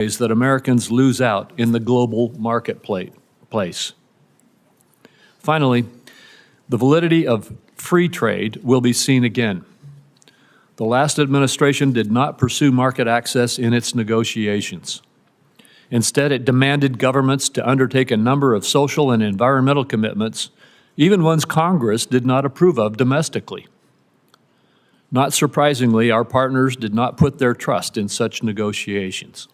ways that Americans lose out in the global marketplace. Finally, the validity of free trade will be seen again. The last administration did not pursue market access in its negotiations. Instead, it demanded governments to undertake a number of social and environmental commitments, even ones Congress did not approve of domestically. Not surprisingly, our partners did not put their trust in such negotiations.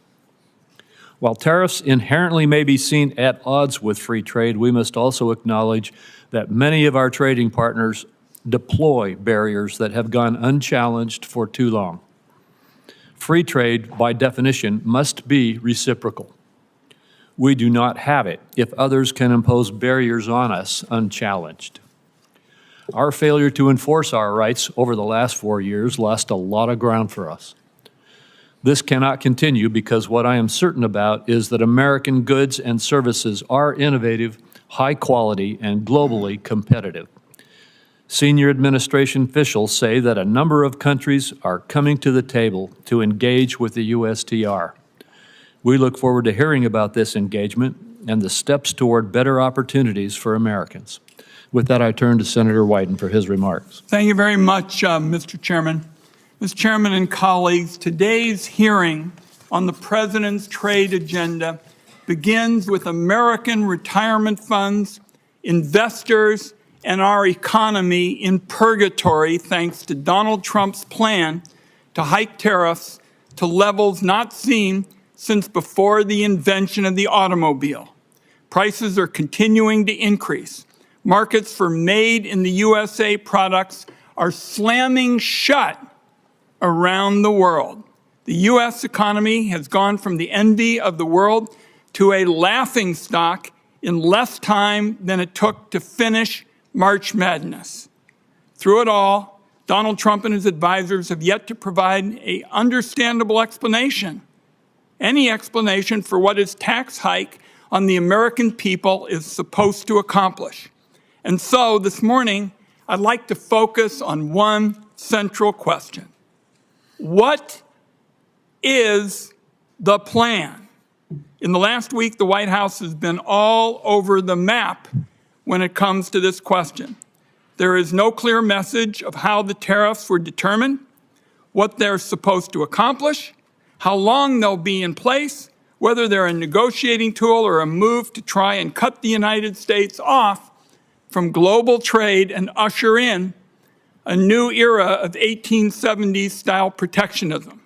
While tariffs inherently may be seen at odds with free trade, we must also acknowledge that many of our trading partners deploy barriers that have gone unchallenged for too long. Free trade, by definition, must be reciprocal. We do not have it if others can impose barriers on us unchallenged. Our failure to enforce our rights over the last 4 years lost a lot of ground for us. This cannot continue because what I am certain about is that American goods and services are innovative, high quality, and globally competitive. Senior administration officials say that a number of countries are coming to the table to engage with the USTR. We look forward to hearing about this engagement and the steps toward better opportunities for Americans. With that, I turn to Senator Wyden for his remarks. Thank you very much, Mr. Chairman. Mr. Chairman and colleagues, today's hearing on the President's trade agenda begins with American retirement funds, investors, and our economy in purgatory thanks to Donald Trump's plan to hike tariffs to levels not seen since before the invention of the automobile. Prices are continuing to increase. Markets for made in the USA products are slamming shut around the world. The U.S. economy has gone from the envy of the world to a laughingstock in less time than it took to finish March Madness. Through it all, Donald Trump and his advisors have yet to provide an understandable explanation, any explanation for what his tax hike on the American people is supposed to accomplish. And so this morning, I'd like to focus on one central question. What is the plan? In the last week, the White House has been all over the map when it comes to this question. There is no clear message of how the tariffs were determined, what they're supposed to accomplish, how long they'll be in place, whether they're a negotiating tool or a move to try and cut the United States off from global trade and usher in a new era of 1870s-style protectionism.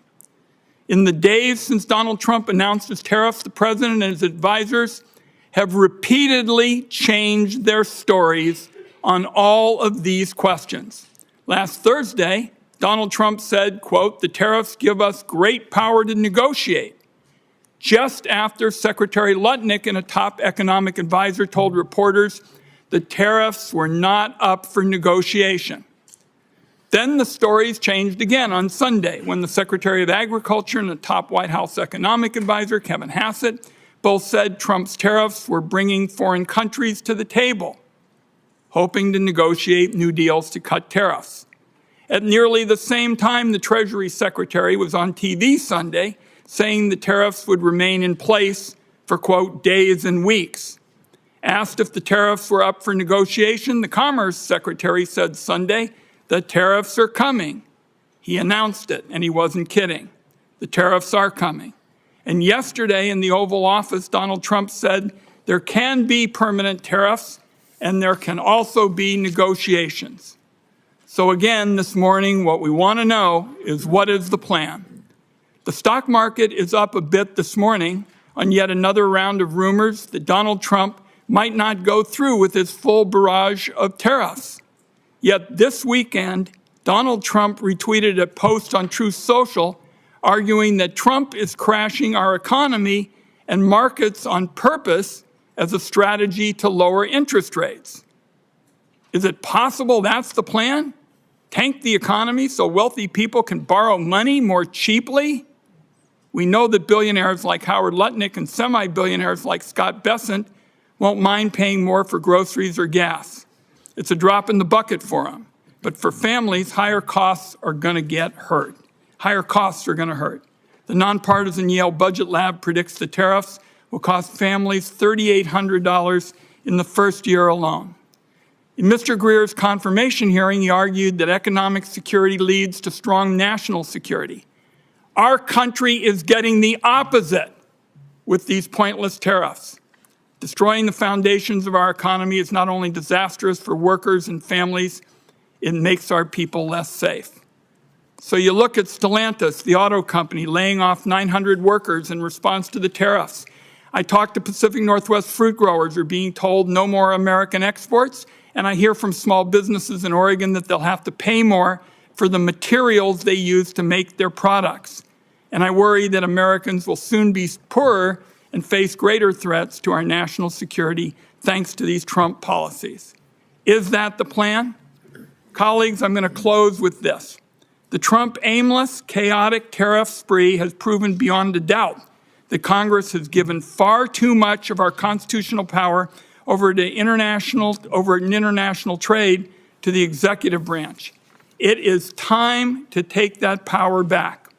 In the days since Donald Trump announced his tariffs, the President and his advisors have repeatedly changed their stories on all of these questions. Last Thursday, Donald Trump said, quote, "The tariffs give us great power to negotiate," just after Secretary Lutnick and a top economic advisor told reporters the tariffs were not up for negotiation. Then the stories changed again on Sunday when the Secretary of Agriculture and the top White House economic advisor, Kevin Hassett, both said Trump's tariffs were bringing foreign countries to the table, hoping to negotiate new deals to cut tariffs. At nearly the same time, the Treasury Secretary was on TV Sunday saying the tariffs would remain in place for, quote, days and weeks. Asked if the tariffs were up for negotiation, the Commerce Secretary said Sunday, "The tariffs are coming." He announced it, and he wasn't kidding. The tariffs are coming. And yesterday in the Oval Office, Donald Trump said there can be permanent tariffs and there can also be negotiations. So again, this morning, what we want to know is what is the plan? The stock market is up a bit this morning on yet another round of rumors that Donald Trump might not go through with his full barrage of tariffs. Yet this weekend, Donald Trump retweeted a post on Truth Social arguing that Trump is crashing our economy and markets on purpose as a strategy to lower interest rates. Is it possible that's the plan? Tank the economy so wealthy people can borrow money more cheaply? We know that billionaires like Howard Lutnick and semi-billionaires like Scott Bessent won't mind paying more for groceries or gas. It's a drop in the bucket for them. But for families, higher costs are going to get hurt. Higher costs are going to hurt. The nonpartisan Yale Budget Lab predicts the tariffs will cost families $3,800 in the first year alone. In Mr. Greer's confirmation hearing, he argued that economic security leads to strong national security. Our country is getting the opposite with these pointless tariffs. Destroying the foundations of our economy is not only disastrous for workers and families, it makes our people less safe. So you look at Stellantis, the auto company, laying off 900 workers in response to the tariffs. I talked to Pacific Northwest fruit growers who are being told no more American exports, and I hear from small businesses in Oregon that they'll have to pay more for the materials they use to make their products. And I worry that Americans will soon be poorer and face greater threats to our national security thanks to these Trump policies. Is that the plan? Colleagues, I'm going to close with this. The Trump aimless, chaotic tariff spree has proven beyond a doubt that Congress has given far too much of our constitutional power over international trade to the executive branch. It is time to take that power back.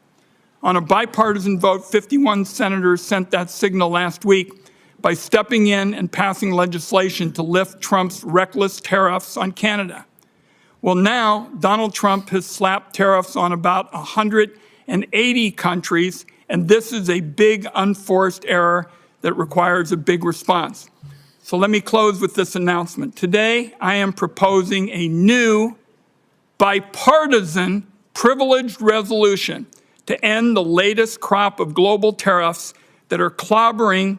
On a bipartisan vote, 51 senators sent that signal last week by stepping in and passing legislation to lift Trump's reckless tariffs on Canada. Well, now Donald Trump has slapped tariffs on about 180 countries, and this is a big unforced error that requires a big response. So let me close with this announcement. Today, I am proposing a new bipartisan privileged resolution to end the latest crop of global tariffs that are clobbering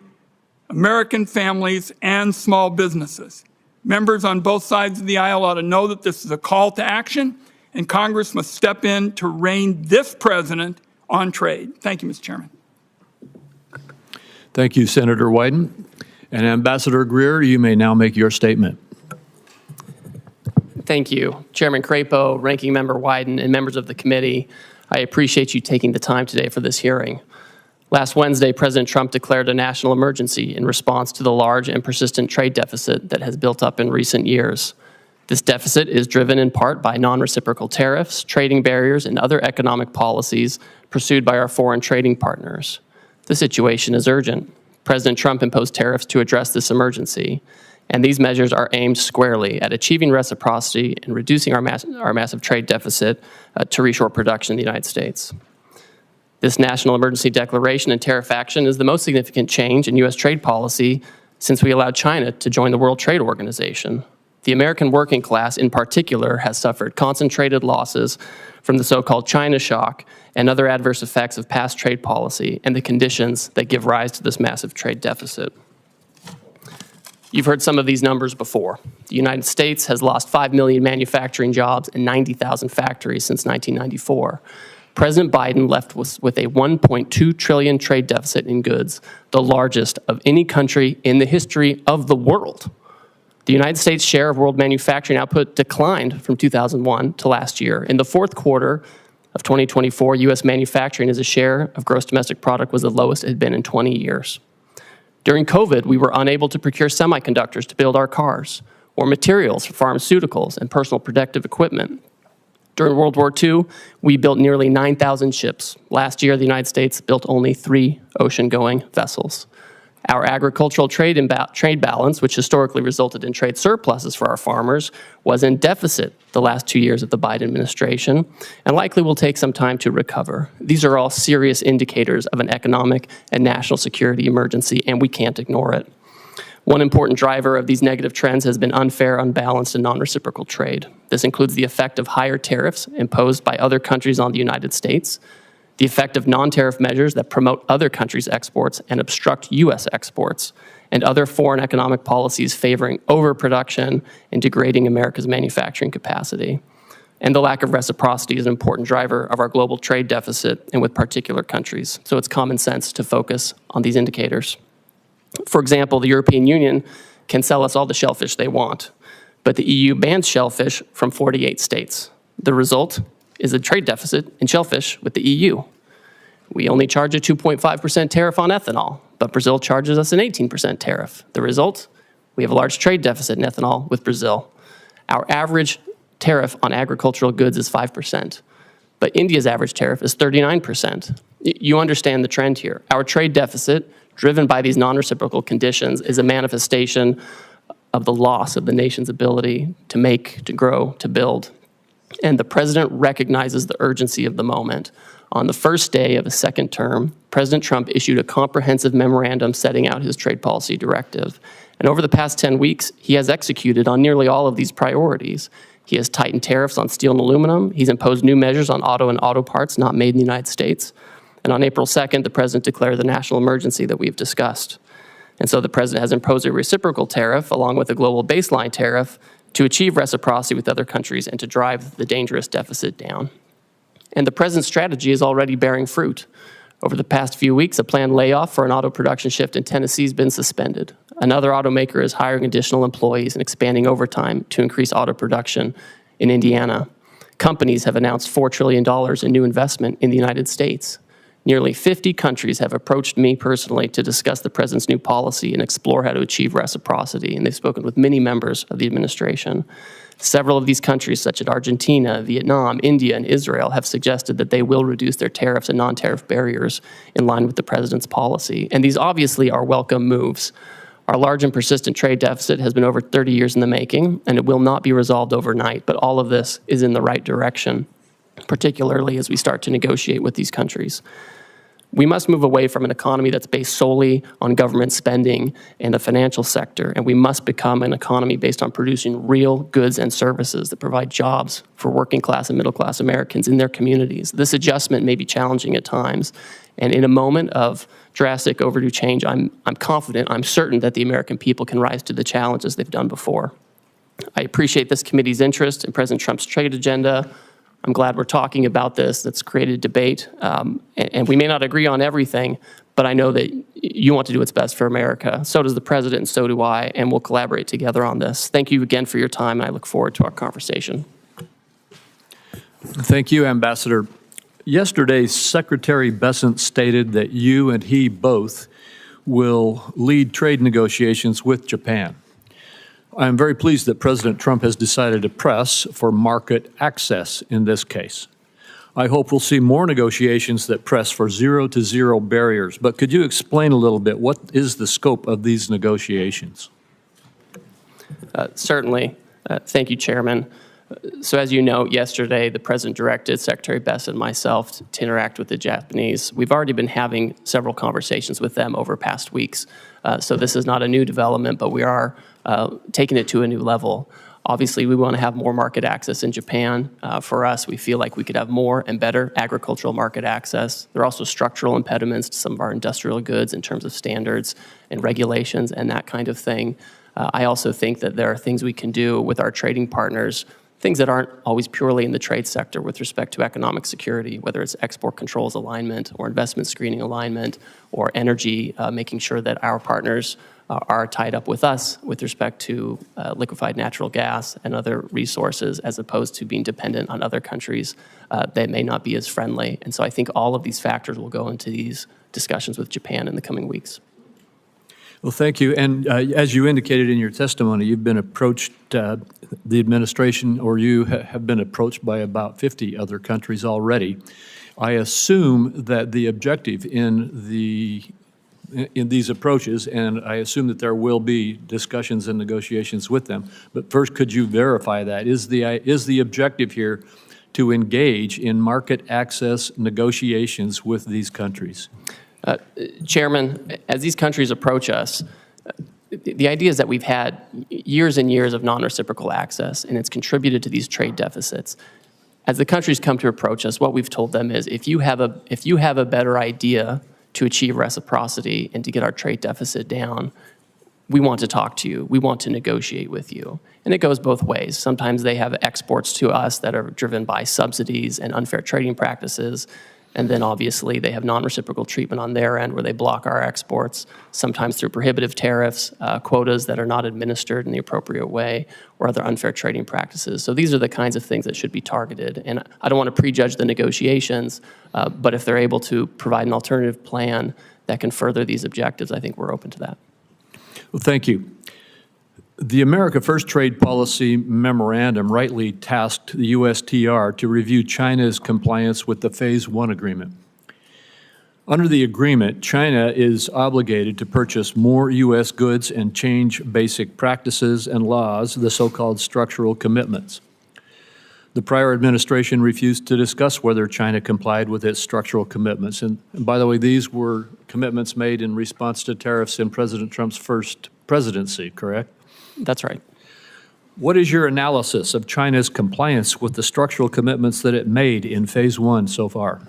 American families and small businesses. Members on both sides of the aisle ought to know that this is a call to action, and Congress must step in to rein this president on trade. Thank you, Mr. Chairman. Thank you, Senator Wyden. And Ambassador Greer, you may now make your statement. Thank you. Chairman Crapo, Ranking Member Wyden, and members of the committee, I appreciate you taking the time today for this hearing. Last Wednesday, President Trump declared a national emergency in response to the large and persistent trade deficit that has built up in recent years. This deficit is driven in part by non-reciprocal tariffs, trading barriers, and other economic policies pursued by our foreign trading partners. The situation is urgent. President Trump imposed tariffs to address this emergency, and these measures are aimed squarely at achieving reciprocity and reducing our massive trade deficit to reshore production in the United States. This national emergency declaration and tariff action is the most significant change in U.S. trade policy since we allowed China to join the World Trade Organization. The American working class, in particular, has suffered concentrated losses from the so-called China shock and other adverse effects of past trade policy and the conditions that give rise to this massive trade deficit. You've heard some of these numbers before. The United States has lost 5 million manufacturing jobs and 90,000 factories since 1994. President Biden left with a $1.2 trillion trade deficit in goods, the largest of any country in the history of the world. The United States' share of world manufacturing output declined from 2001 to last year. In the fourth quarter of 2024, U.S. manufacturing as a share of gross domestic product was the lowest it had been in 20 years. During COVID, we were unable to procure semiconductors to build our cars or materials for pharmaceuticals and personal protective equipment. During World War II, we built nearly 9,000 ships. Last year, the United States built only 3 ocean-going vessels. Our agricultural trade balance, which historically resulted in trade surpluses for our farmers, was in deficit the last 2 years of the Biden administration and likely will take some time to recover. These are all serious indicators of an economic and national security emergency, and we can't ignore it. One important driver of these negative trends has been unfair, unbalanced, and non-reciprocal trade. This includes the effect of higher tariffs imposed by other countries on the United States, the effect of non-tariff measures that promote other countries' exports and obstruct U.S. exports, and other foreign economic policies favoring overproduction and degrading America's manufacturing capacity. And the lack of reciprocity is an important driver of our global trade deficit and with particular countries. So it's common sense to focus on these indicators. For example, the European Union can sell us all the shellfish they want, but the EU bans shellfish from 48 states. The result is a trade deficit in shellfish with the EU. We only charge a 2.5% tariff on ethanol, but Brazil charges us an 18% tariff. The result? We have a large trade deficit in ethanol with Brazil. Our average tariff on agricultural goods is 5%. but India's average tariff is 39%. You understand the trend here. Our trade deficit, driven by these non-reciprocal conditions, is a manifestation of the loss of the nation's ability to make, to grow, to build. And the president recognizes the urgency of the moment. On the first day of his second term, President Trump issued a comprehensive memorandum setting out his trade policy directive. And over the past 10 weeks, he has executed on nearly all of these priorities. He has tightened tariffs on steel and aluminum. He's imposed new measures on auto and auto parts not made in the United States. And on April 2nd, the president declared the national emergency that we've discussed. And so the president has imposed a reciprocal tariff along with a global baseline tariff to achieve reciprocity with other countries and to drive the dangerous deficit down. And the president's strategy is already bearing fruit. Over the past few weeks, a planned layoff for an auto production shift in Tennessee has been suspended. Another automaker is hiring additional employees and expanding overtime to increase auto production in Indiana. Companies have announced $4 trillion in new investment in the United States. Nearly 50 countries have approached me personally to discuss the president's new policy and explore how to achieve reciprocity, and they've spoken with many members of the administration. Several of these countries, such as Argentina, Vietnam, India, and Israel, have suggested that they will reduce their tariffs and non-tariff barriers in line with the president's policy. And these obviously are welcome moves. Our large and persistent trade deficit has been over 30 years in the making, and it will not be resolved overnight, but all of this is in the right direction, particularly as we start to negotiate with these countries. We must move away from an economy that's based solely on government spending and the financial sector, and we must become an economy based on producing real goods and services that provide jobs for working class and middle class Americans in their communities. This adjustment may be challenging at times, and in a moment of drastic overdue change, I'm confident, I'm certain that the American people can rise to the challenge as they've done before. I appreciate this committee's interest in President Trump's trade agenda. I'm glad we're talking about this. That's created debate. And we may not agree on everything, but I know that you want to do what's best for America. So does the president, and so do I, and we'll collaborate together on this. Thank you again for your time, and I look forward to our conversation. Thank you, Ambassador. Yesterday, Secretary Bessent stated that you and he both will lead trade negotiations with Japan. I am very pleased that President Trump has decided to press for market access in this case. I hope we'll see more negotiations that press for zero-to-zero barriers, but could you explain a little bit what is the scope of these negotiations? Certainly. Thank you, Chairman. So as you know, yesterday the President directed Secretary Bessent and myself to interact with the Japanese. We've already been having several conversations with them over past weeks. So this is not a new development, but we are taking it to a new level. Obviously, we want to have more market access in Japan. For us, we feel like we could have more and better agricultural market access. There are also structural impediments to some of our industrial goods in terms of standards and regulations and that kind of thing. I also think that there are things we can do with our trading partners, things that aren't always purely in the trade sector with respect to economic security, whether it's export controls alignment or investment screening alignment or energy, making sure that our partners are tied up with us with respect to liquefied natural gas and other resources as opposed to being dependent on other countries that may not be as friendly. And so I think all of these factors will go into these discussions with Japan in the coming weeks. Well, thank you. And as you indicated in your testimony, you've been approached, the administration or you have been approached by about 50 other countries already. I assume that the objective in these approaches, and I assume that there will be discussions and negotiations with them, but first, could you verify that? Is the objective here to engage in market access negotiations with these countries? Chairman, as these countries approach us, the idea is that we've had years and years of non-reciprocal access, and it's contributed to these trade deficits. As the countries come to approach us, what we've told them is, if you have a better idea to achieve reciprocity and to get our trade deficit down, we want to talk to you. We want to negotiate with you. And it goes both ways. Sometimes they have exports to us that are driven by subsidies and unfair trading practices. And then obviously they have non-reciprocal treatment on their end where they block our exports, sometimes through prohibitive tariffs, quotas that are not administered in the appropriate way, or other unfair trading practices. So these are the kinds of things that should be targeted. And I don't want to prejudge the negotiations, but if they're able to provide an alternative plan that can further these objectives, I think we're open to that. Well, thank you. The America First Trade Policy Memorandum rightly tasked the USTR to review China's compliance with the Phase 1 agreement. Under the agreement, China is obligated to purchase more U.S. goods and change basic practices and laws, the so-called structural commitments. The prior administration refused to discuss whether China complied with its structural commitments. And by the way, these were commitments made in response to tariffs in President Trump's first presidency, correct? That's right. What is your analysis of China's compliance with the structural commitments that it made in Phase 1 so far?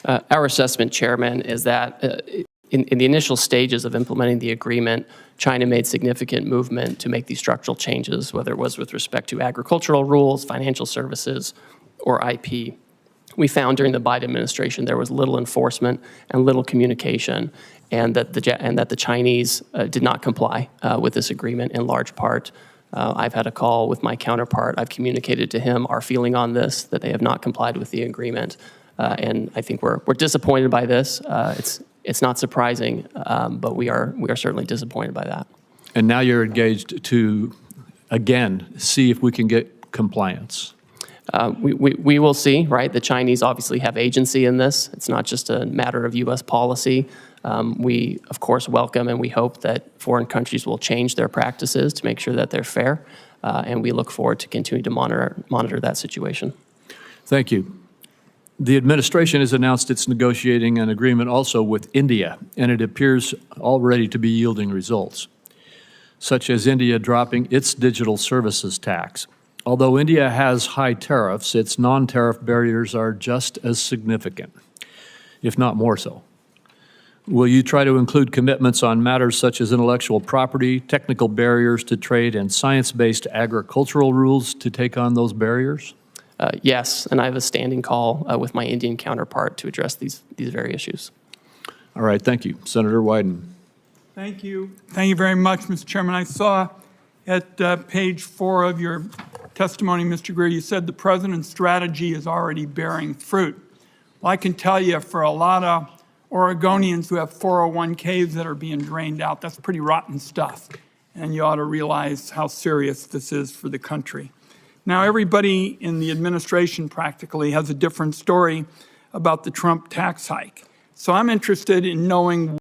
Our assessment, Chairman, is that in the initial stages of implementing the agreement, China made significant movement to make these structural changes, whether it was with respect to agricultural rules, financial services, or IP. We found during the Biden administration there was little enforcement and little communication, and that the Chinese did not comply with this agreement in large part. I've had a call with my counterpart. I've communicated to him our feeling on this, that they have not complied with the agreement. And I think we're disappointed by this. It's not surprising, but we are certainly disappointed by that. And now you're engaged to, again, see if we can get compliance. We will see, right? The Chinese obviously have agency in this. It's not just a matter of U.S. policy. We, of course, welcome and we hope that foreign countries will change their practices to make sure that they're fair. And we look forward to continuing to monitor that situation. Thank you. The administration has announced it's negotiating an agreement also with India, and it appears already to be yielding results, such as India dropping its digital services tax. Although India has high tariffs, its non-tariff barriers are just as significant, if not more so. Will you try to include commitments on matters such as intellectual property, technical barriers to trade, and science-based agricultural rules to take on those barriers? Yes, and I have a standing call with my Indian counterpart to address these very issues. All right, thank you. Senator Wyden. Thank you. Thank you very much, Mr. Chairman. I saw at page 4 of your testimony, Mr. Greer, you said the president's strategy is already bearing fruit. Well, I can tell you for a lot of Oregonians who have 401ks that are being drained out, that's pretty rotten stuff. And you ought to realize how serious this is for the country. Now, everybody in the administration practically has a different story about the Trump tax hike. So I'm interested in knowing